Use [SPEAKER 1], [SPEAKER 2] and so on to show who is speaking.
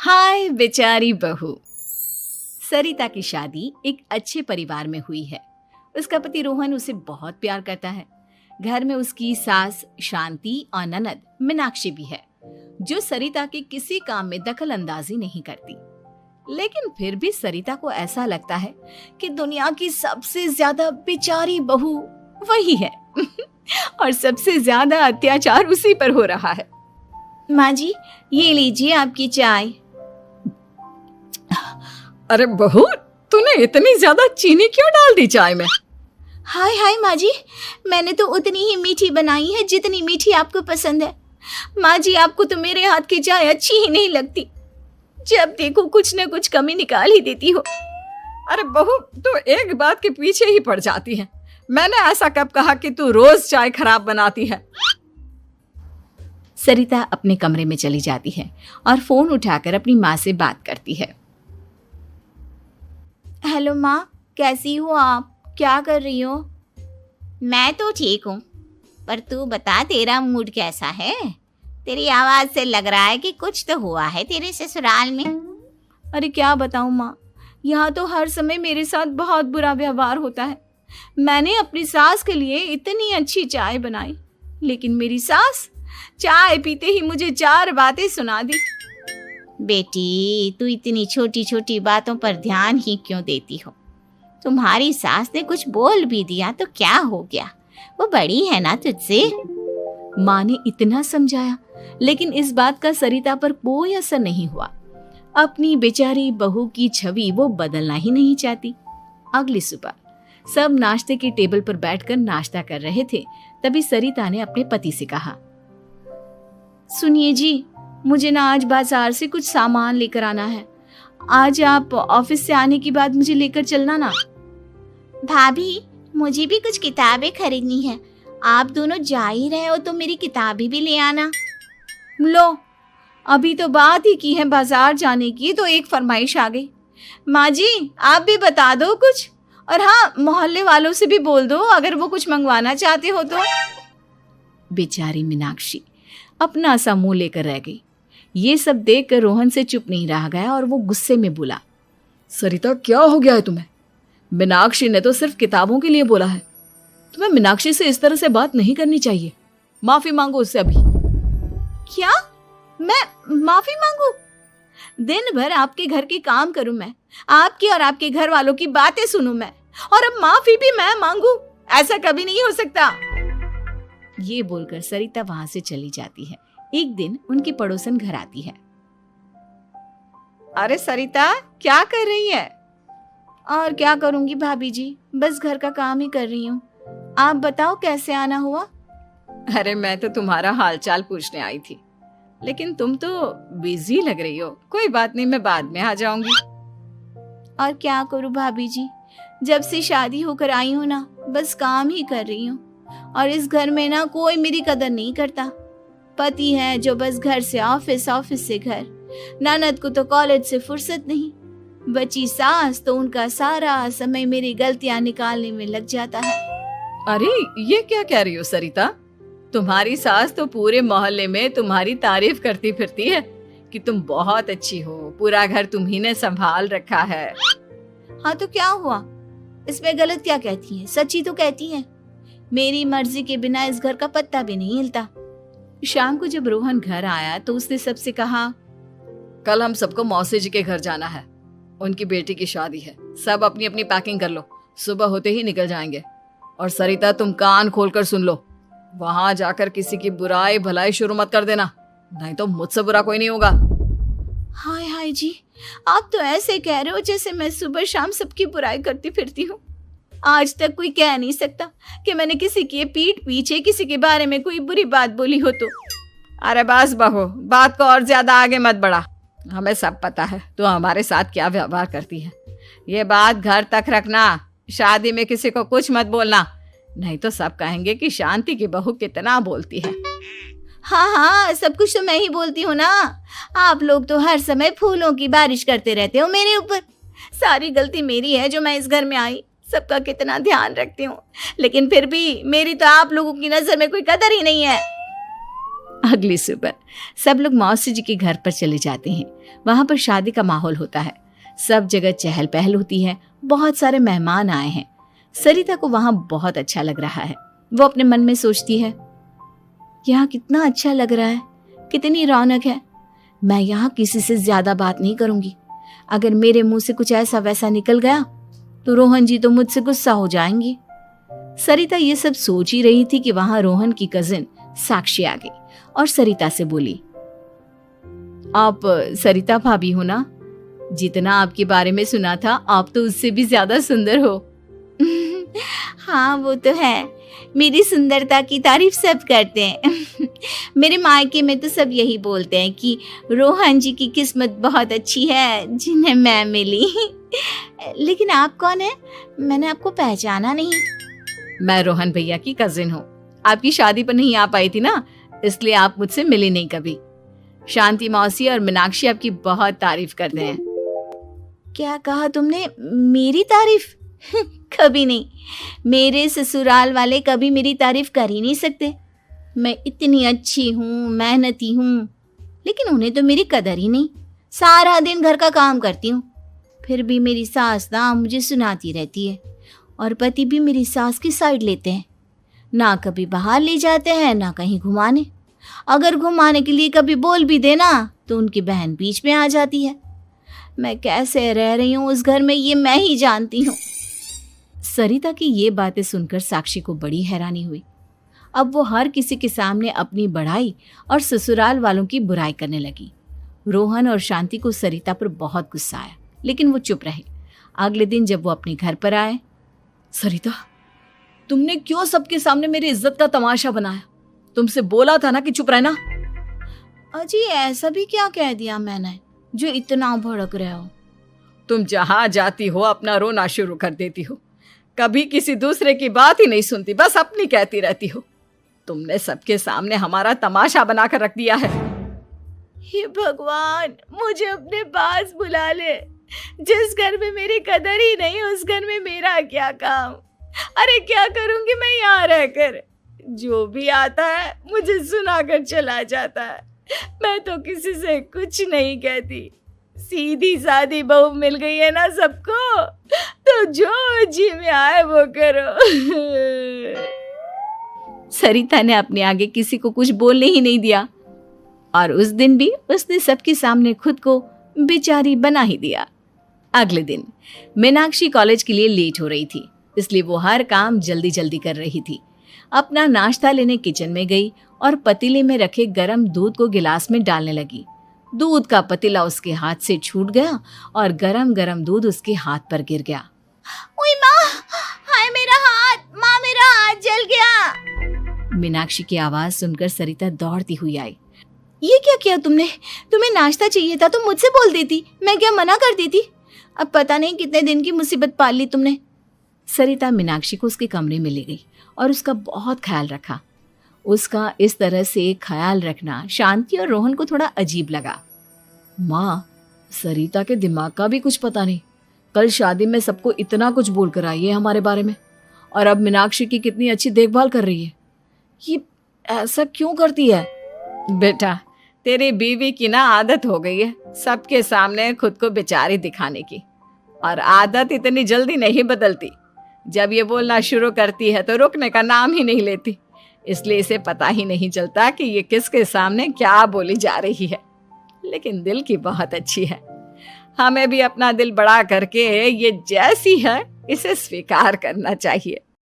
[SPEAKER 1] हाय बेचारी बहू। सरिता की शादी एक अच्छे परिवार में हुई है। उसका पति रोहन उसे बहुत प्यार करता है। घर में उसकी सास शांति और ननद मीनाक्षी भी है, जो सरिता के किसी काम में दखल अंदाजी नहीं करती। लेकिन फिर भी सरिता को ऐसा लगता है कि दुनिया की सबसे ज्यादा बेचारी बहू वही है और सबसे ज्यादा अत्याचार उसी पर हो रहा है। माँ जी, ये लीजिए आपकी चाय।
[SPEAKER 2] अरे बहू, तूने इतनी ज्यादा चीनी क्यों डाल दी चाय में?
[SPEAKER 1] हाय हाय माँ जी, मैंने तो उतनी ही मीठी बनाई है जितनी मीठी आपको पसंद है। माँ जी, आपको तो मेरे हाथ की चाय अच्छी ही नहीं लगती। जब देखो कुछ न कुछ कमी निकाल ही देती हो।
[SPEAKER 2] अरे बहू, तू एक बात के पीछे ही पड़ जाती है। मैंने ऐसा कब कहा कि तू रोज चाय खराब बनाती है?
[SPEAKER 1] सरिता अपने कमरे में चली जाती है और फोन उठाकर अपनी माँ से बात करती है। हेलो माँ, कैसी हो आप? क्या कर रही हो?
[SPEAKER 3] मैं तो ठीक हूँ, पर तू बता, तेरा मूड कैसा है? तेरी आवाज से लग रहा है कि कुछ तो हुआ है तेरे ससुराल में।
[SPEAKER 1] अरे क्या बताऊँ माँ, यहाँ तो हर समय मेरे साथ बहुत बुरा व्यवहार होता है। मैंने अपनी सास के लिए इतनी अच्छी चाय बनाई, लेकिन मेरी सास चाय पीते ही मुझे 4 बातें सुना दी।
[SPEAKER 3] बेटी, तू इतनी छोटी छोटी बातों पर ध्यान ही क्यों देती हो? तुम्हारी सास ने कुछ बोल भी दिया तो क्या हो गया? वो बड़ी है ना तुझसे।
[SPEAKER 1] माँ ने इतना समझाया, लेकिन इस बात का सरिता पर कोई असर नहीं हुआ। अपनी बेचारी बहू की छवि वो बदलना ही नहीं चाहती। अगली सुबह सब नाश्ते की टेबल पर बैठकर नाश्ता कर रहे थे, तभी सरिता ने अपने पति से कहा, सुनिए जी, मुझे ना आज बाजार से कुछ सामान लेकर आना है। आज आप ऑफिस से आने के बाद मुझे लेकर चलना ना।
[SPEAKER 3] भाभी, मुझे भी कुछ किताबें खरीदनी है। आप दोनों जा ही रहे हो तो मेरी किताबें भी ले आना।
[SPEAKER 1] लो, अभी तो बात ही की है बाजार जाने की, तो एक फरमाइश आ गई। माँ जी, आप भी बता दो कुछ, और हाँ, मोहल्ले वालों से भी बोल दो अगर वो कुछ मंगवाना चाहते हो तो। बेचारी मीनाक्षी अपना सा मुंह लेकर रह गई। ये सब देखकर रोहन से चुप नहीं रह गया और वो गुस्से में बोला,
[SPEAKER 2] सरिता, क्या हो गया है तुम्हें?
[SPEAKER 1] मीनाक्षी ने तो सिर्फ किताबों के लिए बोला है। तुम्हें मीनाक्षी से इस तरह से बात नहीं करनी चाहिए। माफी मांगो उससे अभी। क्या? मैं माफी मांगू? दिन भर आपके घर के काम करूं मैं, आपकी और आपके घर वालों की बातें सुनूं मैं, और अब माफी भी मैं मांगू? ऐसा कभी नहीं हो सकता। ये बोलकर सरिता वहां से चली जाती है। एक दिन उनकी पड़ोसन घर आती है।
[SPEAKER 2] अरे सरिता, क्या कर रही है?
[SPEAKER 1] और क्या करूंगी भाभी जी, बस घर का काम ही कर रही हूँ। आप बताओ कैसे आना हुआ?
[SPEAKER 2] अरे मैं तो तुम्हारा हालचाल पूछने आई थी, लेकिन तुम तो बिजी लग रही हो। कोई बात नहीं, मैं बाद में आ जाऊंगी।
[SPEAKER 1] और क्या करूं भाभी जी, जब से शादी होकर आई हूँ ना, बस काम ही कर रही हूँ। और इस घर में ना कोई मेरी कदर नहीं करता। पति है जो बस घर से ऑफिस, ऑफिस से घर। ननद को तो कॉलेज से फुर्सत नहीं। बची सास तो उनका सारा समय मेरी गलतियां निकालने में लग जाता है।
[SPEAKER 2] अरे ये क्या कह रही हो सरिता? तुम्हारी सास तो पूरे मोहल्ले में तुम्हारी तारीफ करती फिरती है कि तुम बहुत अच्छी हो, पूरा घर तुम्ही ने संभाल रखा है।
[SPEAKER 1] हाँ तो क्या हुआ? इसमें गलत क्या कहती है? सच्ची तो कहती है। मेरी मर्जी के बिना इस घर का पत्ता भी नहीं हिलता। शाम को जब रोहन घर आया तो उसने सबसे कहा,
[SPEAKER 2] कल हम सबको मौसी जी के घर जाना है। उनकी बेटी की शादी है। सब अपनी अपनी पैकिंग कर लो, सुबह होते ही निकल जाएंगे। और सरिता, तुम कान खोलकर सुन लो, वहां जाकर किसी की बुराई भलाई शुरू मत कर देना, नहीं तो मुझसे बुरा कोई नहीं होगा।
[SPEAKER 1] हाय हाय जी, आप तो ऐसे कह रहे हो जैसे मैं सुबह शाम सबकी बुराई करती फिरती हूँ। आज तक कोई कह नहीं सकता कि मैंने किसी की पीठ पीछे किसी के बारे में कोई बुरी बात बोली हो तो।
[SPEAKER 2] अरे बस बहू, बात को और ज्यादा आगे मत बढ़ा। हमें सब पता है तू हमारे साथ क्या व्यवहार करती है। ये बात घर तक रखना, शादी में किसी को कुछ मत बोलना, नहीं तो सब कहेंगे कि शांति की बहू कितना बोलती है।
[SPEAKER 1] हाँ हाँ, सब कुछ तो मैं ही बोलती हूँ ना। आप लोग तो हर समय फूलों की बारिश करते रहते हो मेरे ऊपर। सारी गलती मेरी है जो मैं इस घर में आई। सबका कितना ध्यान रखती हूँ, लेकिन फिर भी मेरी तो आप लोगों की नजर में कोई कदर ही नहीं है। अगली सुबह सब लोग मौसी जी के घर पर चले जाते हैं। वहां पर शादी का माहौल होता है, सब जगह चहल पहल होती है, बहुत सारे मेहमान आए हैं। सरिता को वहां बहुत अच्छा लग रहा है। वो अपने मन में सोचती है, यहाँ कितना अच्छा लग रहा है, कितनी रौनक है। मैं यहाँ किसी से ज्यादा बात नहीं करूंगी। अगर मेरे मुंह से कुछ ऐसा वैसा निकल गया तो रोहन जी तो मुझसे गुस्सा हो जाएंगी। सरिता ये सब सोच ही रही थी कि वहां रोहन की कजिन साक्षी आ गई और सरिता से बोली, आप सरिता भाभी हो ना? जितना आपके बारे में सुना था आप तो उससे भी ज्यादा सुंदर हो।
[SPEAKER 3] हाँ वो तो है, मेरी सुंदरता की तारीफ सब करते हैं। मेरे मायके में तो सब यही बोलते हैं कि रोहन जी की किस्मत बहुत अच्छी है जिन्हें मैं मिली। लेकिन आप कौन है? मैंने आपको पहचाना नहीं।
[SPEAKER 1] मैं रोहन भैया की कजिन हूँ। आपकी शादी पर नहीं आ पाई थी ना, इसलिए आप मुझसे मिली नहीं कभी। शांति मौसी और मीनाक्षी आपकी बहुत तारीफ करते हैं।
[SPEAKER 3] क्या कहा तुमने? मेरी तारीफ? कभी नहीं। मेरे ससुराल वाले कभी मेरी तारीफ कर ही नहीं सकते। मैं इतनी अच्छी हूँ, मेहनती हूँ, लेकिन उन्हें तो मेरी कदर ही नहीं। सारा दिन घर का काम करती हूँ, फिर भी मेरी सास ना मुझे सुनाती रहती है और पति भी मेरी सास की साइड लेते हैं। ना कभी बाहर ले जाते हैं, ना कहीं घुमाने। अगर घुमाने के लिए कभी बोल भी देना तो उनकी बहन बीच में आ जाती है। मैं कैसे रह रही हूँ उस घर में, ये मैं ही जानती हूँ।
[SPEAKER 1] सरिता की ये बातें सुनकर साक्षी को बड़ी हैरानी हुई। अब वो हर किसी के सामने अपनी बढ़ाई और ससुराल वालों की बुराई करने लगी। रोहन और शांति को सरिता पर बहुत गुस्सा आया, लेकिन वो चुप रहे। अगले दिन जब वो अपने घर पर आए,
[SPEAKER 2] सरिता, तुमने क्यों सबके सामने मेरी इज्जत का तमाशा बनाया? तुमसे बोला था ना कि चुप रहना।
[SPEAKER 3] अजी ऐसा भी क्या कह दिया मैंने जो इतना भड़क रहे हो?
[SPEAKER 2] तुम जहां जाती हो अपना रोना शुरू कर देती हो, कभी किसी दूसरे की बात ही नहीं सुनती, बस अपनी कहती रहती हो। तुमने सबके सामने हमारा तमाशा बनाकर रख दिया है।
[SPEAKER 3] हे भगवान, मुझे अपने पास बुला ले। जिस घर में मेरी कदर ही नहीं उस घर में मेरा क्या काम? अरे क्या करूंगी मैं यहाँ रहकर? जो भी आता है मुझे सुनाकर चला जाता है। मैं तो किसी से कुछ नहीं कहती। सीधी सादी बहू मिल गई है ना सबको, तो जो जी में आए वो करो।
[SPEAKER 1] सरिता ने अपने आगे किसी को कुछ बोलने ही नहीं दिया और उस दिन भी उसने सबके सामने खुद को बेचारी बना ही दिया। अगले दिन मीनाक्षी कॉलेज के लिए लेट हो रही थी, इसलिए वो हर काम जल्दी जल्दी कर रही थी। अपना नाश्ता लेने किचन में गई और पतीले में रखे गरम दूध को गिलास में डालने लगी। दूध का पतीला उसके हाथ से छूट गया और गरम गरम दूध उसके हाथ पर गिर गया।
[SPEAKER 3] ओए माँ, हाय मेरा हाथ, माँ मेरा हाथ जल गया।
[SPEAKER 1] मीनाक्षी की आवाज सुनकर सरिता दौड़ती हुई आई।
[SPEAKER 3] ये क्या किया तुमने? तुम्हें नाश्ता चाहिए था तो मुझसे बोल देती, मैं क्या मना कर देती? अब पता नहीं कितने दिन की मुसीबत पाल ली तुमने।
[SPEAKER 1] सरिता मीनाक्षी को उसके कमरे में ले गई और उसका बहुत ख्याल रखा। उसका इस तरह से ख्याल रखना शांति और रोहन को थोड़ा अजीब लगा।
[SPEAKER 2] माँ, सरिता के दिमाग का भी कुछ पता नहीं। कल शादी में सबको इतना कुछ बोल कर आई है हमारे बारे में, और अब मीनाक्षी की कितनी अच्छी देखभाल कर रही है। ये ऐसा क्यों करती है?
[SPEAKER 1] बेटा, तेरी बीवी की ना आदत हो गई है सबके सामने खुद को बेचारी दिखाने की, और आदत इतनी जल्दी नहीं बदलती। जब ये बोलना शुरू करती है तो रुकने का नाम ही नहीं लेती, इसलिए इसे पता ही नहीं चलता कि ये किसके सामने क्या बोली जा रही है। लेकिन दिल की बहुत अच्छी है। हमें भी अपना दिल बड़ा करके ये जैसी है इसे स्वीकार करना चाहिए।